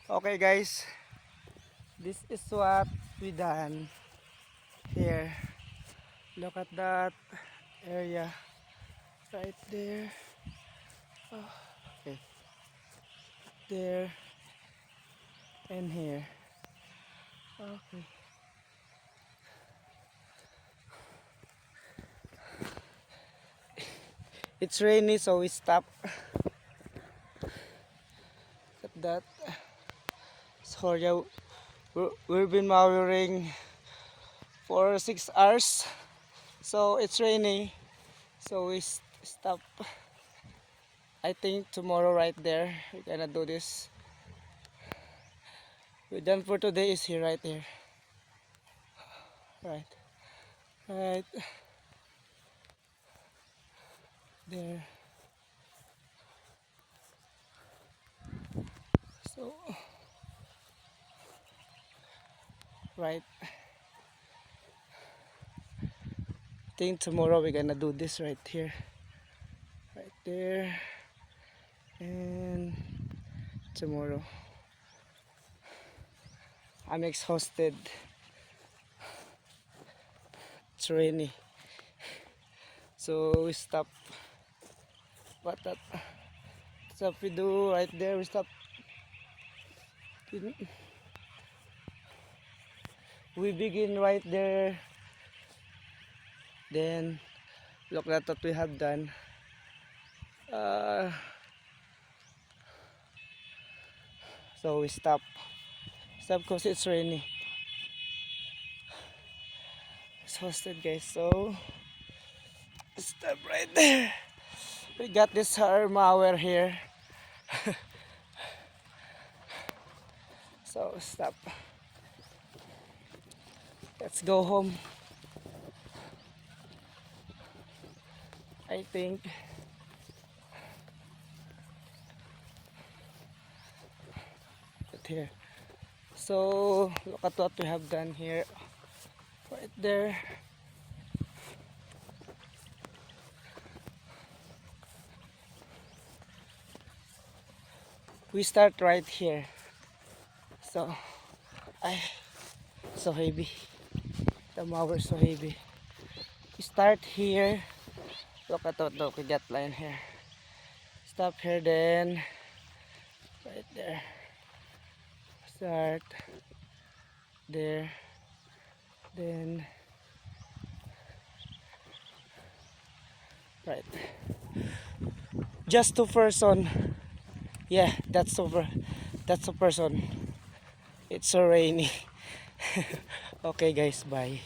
Okay guys, this is what we done here. Look at that area right there. Oh, okay, there and here. Okay, it's rainy so we stop at that. So yeah, we've been mowing for 6 hours. So it's rainy, so we stop. I think tomorrow right there we're gonna do this. We're done for today is here right here. Right. Right there. So right. I think tomorrow we're gonna do this right here. Right there. And tomorrow. I'm exhausted. It's rainy. So we stop. What that stuff we do right there, we stop. We begin right there. Then look at what we have done. So we stop. Stop because it's rainy. Exhausted guys. So stop right there. We got this mower here. So stop. Let's go home. I think. Right here. So look at what we have done here. Right there. We start right here. So so heavy. The mower so heavy. We start here. Look at what we got line here. Stop here then. Right there. Start there. Then right. Just 2 person. Yeah, that's over. That's a person. It's so rainy. Okay guys, bye.